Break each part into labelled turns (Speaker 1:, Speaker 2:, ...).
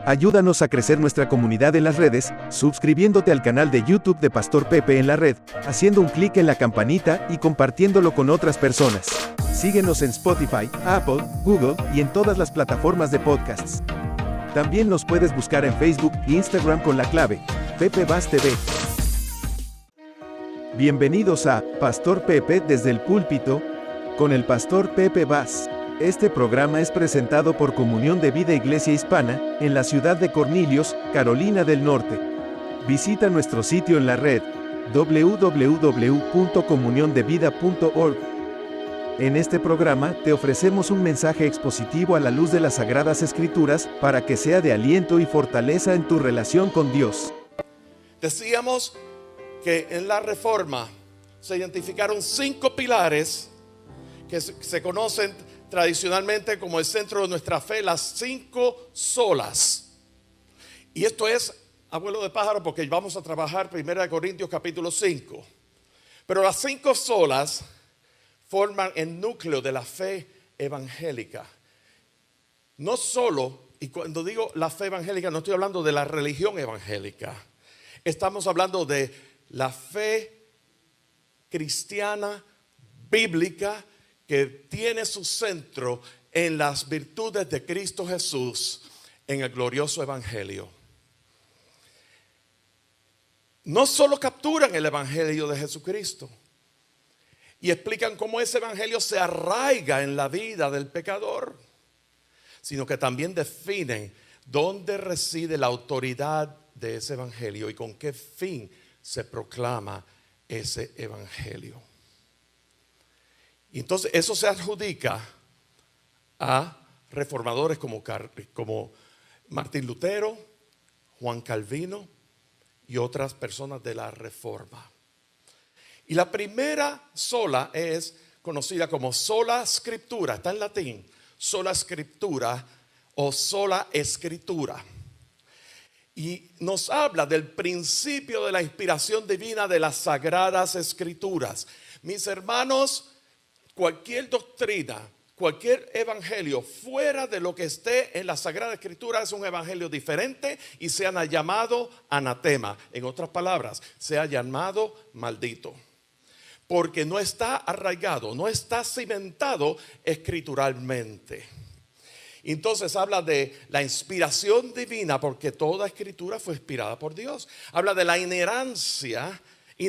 Speaker 1: Ayúdanos a crecer nuestra comunidad en las redes, suscribiéndote al canal de YouTube de Pastor Pepe en la red, haciendo un clic en la campanita y compartiéndolo con otras personas. Síguenos en Spotify, Apple, Google y en todas las plataformas de podcasts. También nos puedes buscar en Facebook e Instagram con la clave Pepe Vaz TV. Bienvenidos a Pastor Pepe desde el púlpito, con el Pastor Pepe Vaz. Este programa es presentado por Comunión de Vida Iglesia Hispana, en la ciudad de Cornelius, Carolina del Norte. Visita nuestro sitio en la red, www.comuniondevida.org. En este programa, te ofrecemos un mensaje expositivo a la luz de las Sagradas Escrituras, para que sea de aliento y fortaleza en tu relación con Dios.
Speaker 2: Decíamos que en la Reforma se identificaron 5 pilares que se conocen tradicionalmente como el centro de nuestra fe, las 5 solas. Y esto es abuelo de pájaro porque vamos a trabajar 1 Corintios capítulo 5. Pero las 5 solas forman el núcleo de la fe evangélica. No solo, y cuando digo la fe evangélica no estoy hablando de la religión evangélica. Estamos hablando de la fe cristiana, bíblica, que tiene su centro en las virtudes de Cristo Jesús, en el glorioso evangelio. No solo capturan el evangelio de Jesucristo y explican cómo ese evangelio se arraiga en la vida del pecador, sino que también definen dónde reside la autoridad de ese evangelio y con qué fin se proclama ese evangelio. Y entonces eso se adjudica a reformadores como Martín Lutero, Juan Calvino y otras personas de la Reforma. Y la primera sola es conocida como sola scriptura, está en latín, sola scriptura o sola escritura. Y nos habla del principio de la inspiración divina de las Sagradas Escrituras. Mis hermanos, cualquier doctrina, cualquier evangelio fuera de lo que esté en la Sagrada Escritura es un evangelio diferente y se ha llamado anatema. En otras palabras, se ha llamado maldito. Porque no está arraigado, no está cimentado escrituralmente. Entonces habla de la inspiración divina, porque toda escritura fue inspirada por Dios. Habla de la inerrancia y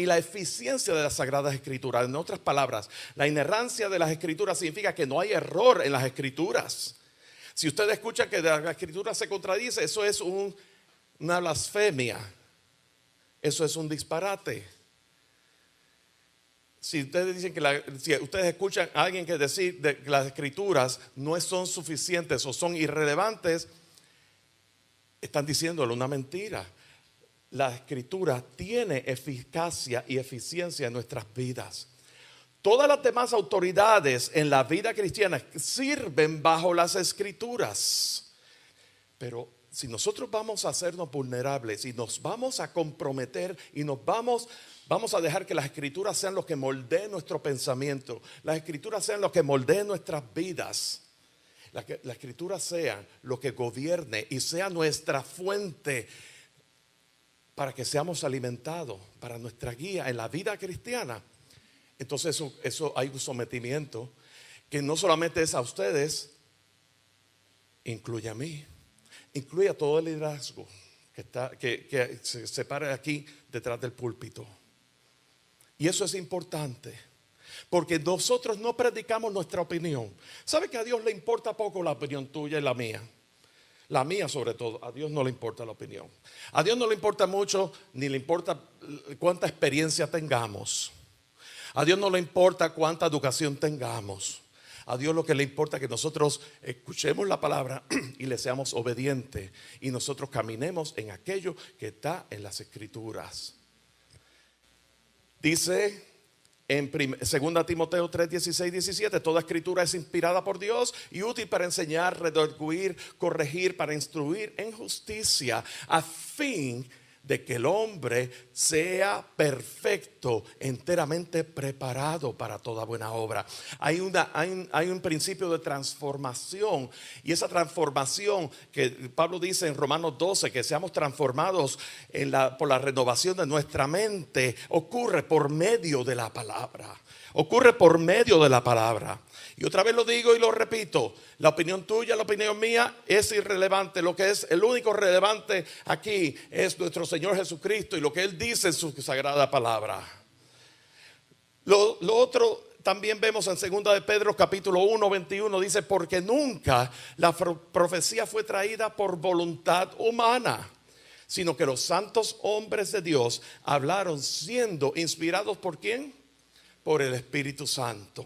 Speaker 2: la eficiencia de las Sagradas Escrituras. En otras palabras, la inerrancia de las Escrituras significa que no hay error en las Escrituras. Si usted escucha que la Escritura se contradice, eso es una blasfemia. Eso es un disparate. Si ustedes dicen si ustedes escuchan a alguien que decir que las escrituras no son suficientes o son irrelevantes, están diciéndole una mentira. La escritura tiene eficacia y eficiencia en nuestras vidas. Todas las demás autoridades en la vida cristiana sirven bajo las escrituras. Pero si nosotros vamos a hacernos vulnerables y nos vamos a comprometer y vamos a dejar que las escrituras sean los que moldeen nuestro pensamiento, las escrituras sean los que moldeen nuestras vidas, las escrituras sean lo que gobierne y sea nuestra fuente para que seamos alimentados, para nuestra guía en la vida cristiana, entonces eso hay un sometimiento que no solamente es a ustedes, incluye a mí, incluye a todo el liderazgo que se separa aquí detrás del púlpito. Y eso es importante, porque nosotros no predicamos nuestra opinión. ¿Sabe que a Dios le importa poco la opinión tuya y la mía? La mía sobre todo, a Dios no le importa la opinión. A Dios no le importa mucho, ni le importa cuánta experiencia tengamos. A Dios no le importa cuánta educación tengamos. A Dios lo que le importa es que nosotros escuchemos la palabra y le seamos obedientes. Y nosotros caminemos en aquello que está en las Escrituras. Dice en 2 Timoteo 3, 16, 17, toda escritura es inspirada por Dios y útil para enseñar, redarguir, corregir, para instruir en justicia, a fin de que el hombre sea perfecto, enteramente preparado para toda buena obra. Hay un principio de transformación, y esa transformación que Pablo dice en Romanos 12, que seamos transformados por la renovación de nuestra mente, ocurre por medio de la palabra. Ocurre por medio de la palabra. Y otra vez lo digo y lo repito, la opinión tuya, la opinión mía es irrelevante. Lo que es el único relevante aquí es nuestro Señor Jesucristo y lo que Él dice en su sagrada palabra. Lo otro también vemos en 2 de Pedro capítulo 1, 21, dice: porque nunca la profecía fue traída por voluntad humana, sino que los santos hombres de Dios hablaron siendo inspirados ¿por quién? Por el Espíritu Santo.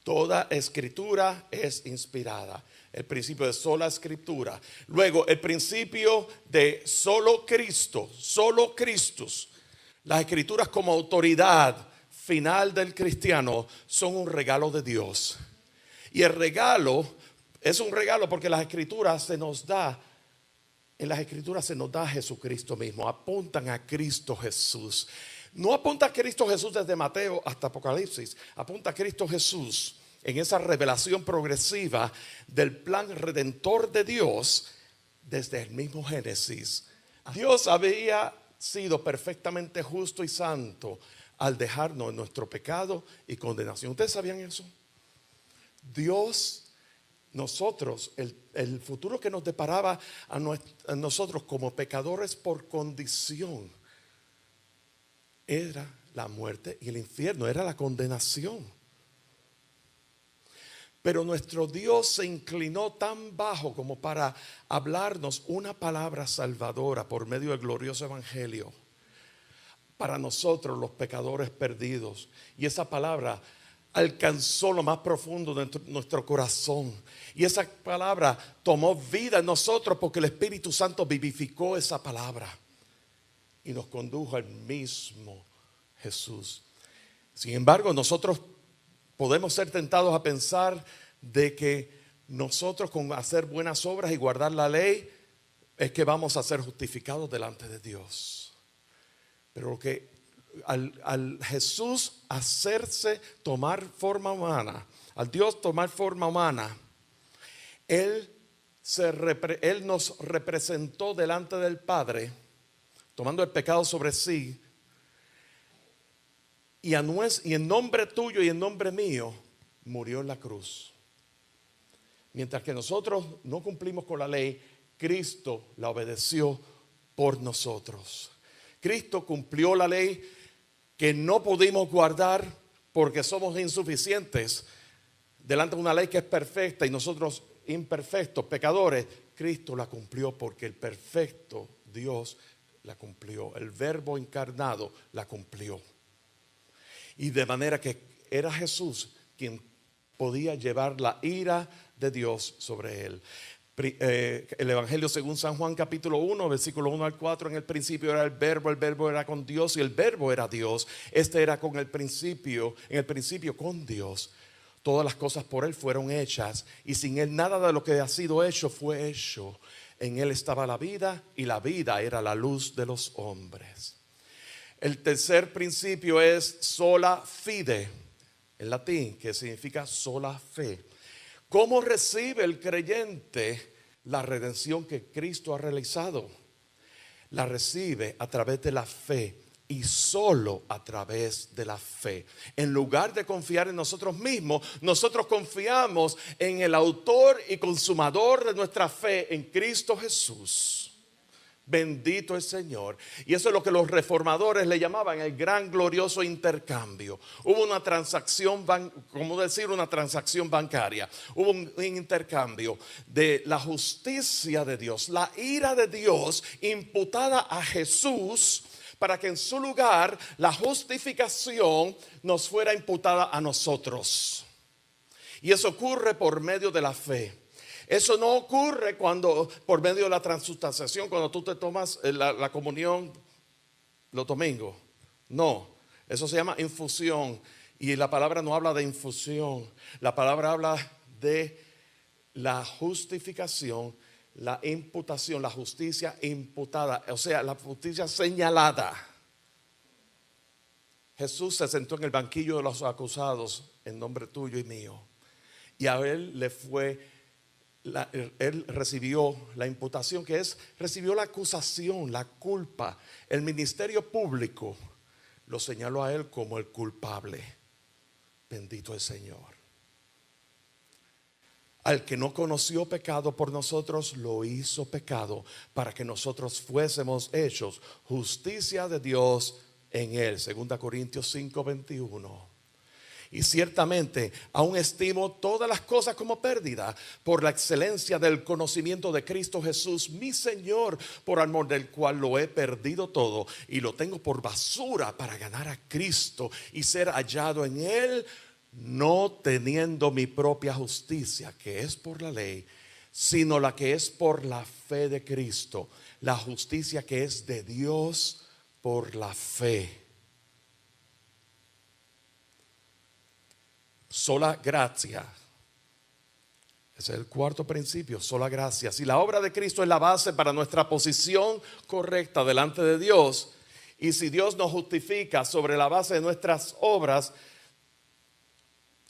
Speaker 2: Toda escritura es inspirada. El principio de sola escritura. Luego el principio de solo Cristo, solo Christus. Las escrituras como autoridad final del cristiano son un regalo de Dios. Y el regalo es un regalo porque las escrituras se nos da. En las escrituras se nos da Jesucristo mismo. Apuntan a Cristo Jesús. No apunta a Cristo Jesús desde Mateo hasta Apocalipsis. Apunta a Cristo Jesús en esa revelación progresiva del plan redentor de Dios desde el mismo Génesis. Dios había sido perfectamente justo y santo al dejarnos en nuestro pecado y condenación. ¿Ustedes sabían eso? Dios, nosotros, el futuro que nos deparaba a nosotros como pecadores por condición, era la muerte y el infierno, era la condenación. Pero nuestro Dios se inclinó tan bajo como para hablarnos una palabra salvadora por medio del glorioso evangelio para nosotros los pecadores perdidos. Y esa palabra alcanzó lo más profundo de nuestro corazón. Y esa palabra tomó vida en nosotros porque el Espíritu Santo vivificó esa palabra y nos condujo al mismo Jesús. Sin embargo, nosotros podemos ser tentados a pensar de que nosotros con hacer buenas obras y guardar la ley es que vamos a ser justificados delante de Dios. Pero lo que al Jesús hacerse tomar forma humana, al Dios tomar forma humana, Él nos representó delante del Padre, tomando el pecado sobre sí. Y en nombre tuyo y en nombre mío murió en la cruz. Mientras que nosotros no cumplimos con la ley, Cristo la obedeció por nosotros. Cristo cumplió la ley que no pudimos guardar porque somos insuficientes delante de una ley que es perfecta y nosotros imperfectos, pecadores. Cristo la cumplió porque el perfecto Dios la cumplió. El Verbo encarnado la cumplió. Y de manera que era Jesús quien podía llevar la ira de Dios sobre él. El Evangelio según San Juan capítulo 1 versículo 1 al 4: en el principio era el verbo era con Dios y el verbo era Dios. Este era en el principio con Dios. Todas las cosas por él fueron hechas y sin él nada de lo que ha sido hecho fue hecho. En él estaba la vida y la vida era la luz de los hombres. El tercer principio es sola fide, en latín, que significa sola fe. ¿Cómo recibe el creyente la redención que Cristo ha realizado? La recibe a través de la fe y solo a través de la fe. En lugar de confiar en nosotros mismos, nosotros confiamos en el autor y consumador de nuestra fe, en Cristo Jesús. Bendito el Señor. Y eso es lo que los reformadores le llamaban el gran glorioso intercambio. Hubo una transacción, una transacción bancaria. Hubo un intercambio de la justicia de Dios, la ira de Dios imputada a Jesús, para que en su lugar la justificación nos fuera imputada a nosotros. Y eso ocurre por medio de la fe. Eso no ocurre por medio de la transustanciación, cuando tú te tomas la comunión los domingos. No, eso se llama infusión. Y la palabra no habla de infusión. La palabra habla de la justificación la imputación, la justicia imputada, o sea, la justicia señalada. Jesús se sentó en el banquillo de los acusados en nombre tuyo y mío. Y a él le fue, él recibió la imputación, que es, recibió la acusación, la culpa. El ministerio público lo señaló a él como el culpable. Bendito el Señor. Al que no conoció pecado por nosotros, lo hizo pecado para que nosotros fuésemos hechos justicia de Dios en él. 2 Corintios 5:21. Y ciertamente aún estimo todas las cosas como pérdida por la excelencia del conocimiento de Cristo Jesús, mi Señor, por amor del cual lo he perdido todo y lo tengo por basura para ganar a Cristo y ser hallado en él, no teniendo mi propia justicia, que es por la ley, sino la que es por la fe de Cristo, la justicia que es de Dios por la fe. Sola gracia. Ese es el cuarto principio, sola gracia. Si la obra de Cristo es la base para nuestra posición correcta delante de Dios, y si Dios nos justifica sobre la base de nuestras obras,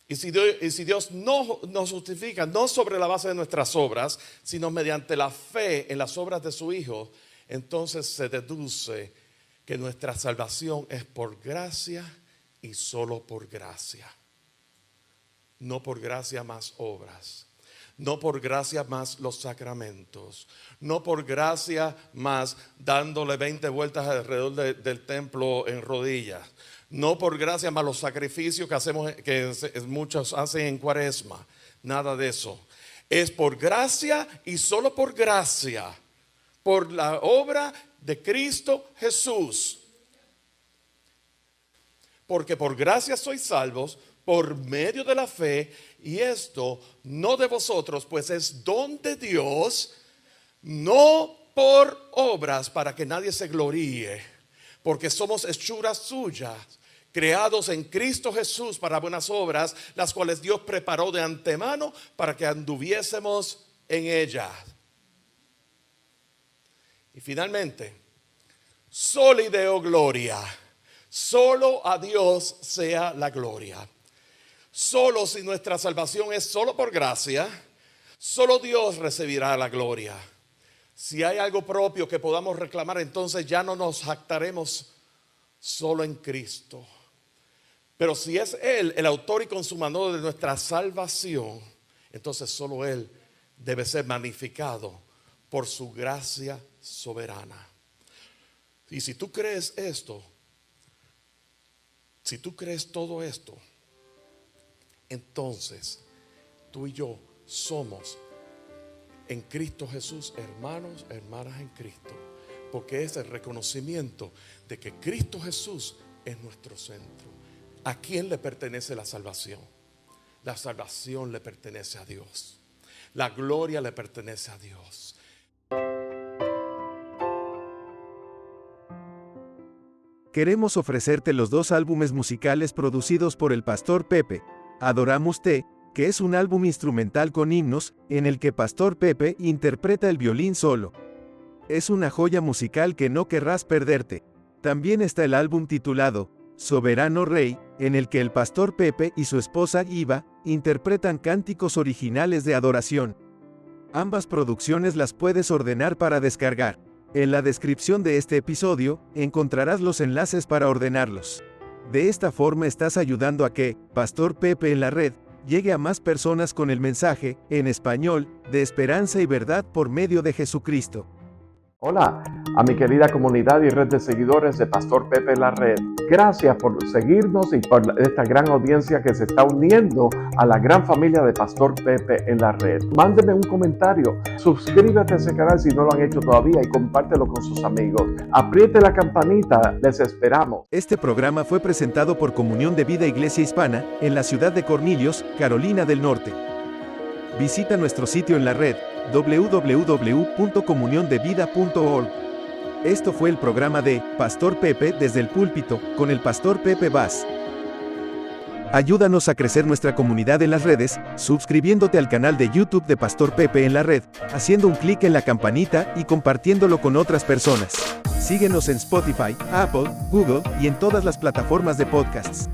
Speaker 2: y si Dios no nos justifica no sobre la base de nuestras obras, sino mediante la fe en las obras de su Hijo, entonces se deduce que nuestra salvación es por gracia y solo por gracia. No por gracia más obras, no por gracia más los sacramentos, no por gracia más dándole 20 vueltas alrededor del templo en rodillas, no por gracia más los sacrificios que hacemos, que muchos hacen en Cuaresma, nada de eso. Es por gracia y solo por gracia, por la obra de Cristo Jesús. Porque por gracia sois salvos por medio de la fe, y esto no de vosotros, pues es don de Dios, no por obras para que nadie se gloríe, porque somos hechuras suyas, creados en Cristo Jesús para buenas obras, las cuales Dios preparó de antemano para que anduviésemos en ellas. Y finalmente, soli Deo gloria, solo a Dios sea la gloria. Solo si nuestra salvación es solo por gracia, solo Dios recibirá la gloria. Si hay algo propio que podamos reclamar, entonces ya no nos jactaremos solo en Cristo. Pero si es Él el autor y consumador de nuestra salvación, entonces solo Él debe ser magnificado por su gracia soberana. Y si tú crees esto, si tú crees todo esto, entonces tú y yo somos en Cristo Jesús hermanos, hermanas en Cristo, porque es el reconocimiento de que Cristo Jesús es nuestro centro. ¿A quién le pertenece la salvación? La salvación le pertenece a Dios. La gloria le pertenece a Dios.
Speaker 1: Queremos ofrecerte los 2 álbumes musicales producidos por el Pastor Pepe. Adorámoste, que es un álbum instrumental con himnos, en el que Pastor Pepe interpreta el violín solo. Es una joya musical que no querrás perderte. También está el álbum titulado Soberano Rey, en el que el Pastor Pepe y su esposa Iva interpretan cánticos originales de adoración. Ambas producciones las puedes ordenar para descargar. En la descripción de este episodio, encontrarás los enlaces para ordenarlos. De esta forma estás ayudando a que Pastor Pepe en la red llegue a más personas con el mensaje, en español, de esperanza y verdad por medio de Jesucristo.
Speaker 3: Hola a mi querida comunidad y red de seguidores de Pastor Pepe en la red. Gracias por seguirnos y por esta gran audiencia que se está uniendo a la gran familia de Pastor Pepe en la red. Mándeme un comentario, suscríbete a ese canal si no lo han hecho todavía y compártelo con sus amigos. Apriete la campanita, les esperamos.
Speaker 1: Este programa fue presentado por Comunión de Vida Iglesia Hispana, en la ciudad de Cornelius, Carolina del Norte. Visita nuestro sitio en la red, www.comuniondevida.org. Esto fue el programa de Pastor Pepe desde el púlpito, con el Pastor Pepe Vaz. Ayúdanos a crecer nuestra comunidad en las redes, suscribiéndote al canal de YouTube de Pastor Pepe en la Red, haciendo un clic en la campanita y compartiéndolo con otras personas. Síguenos en Spotify, Apple, Google y en todas las plataformas de podcasts.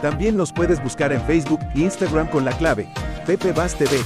Speaker 1: También nos puedes buscar en Facebook e Instagram con la clave Pepe Bas TV.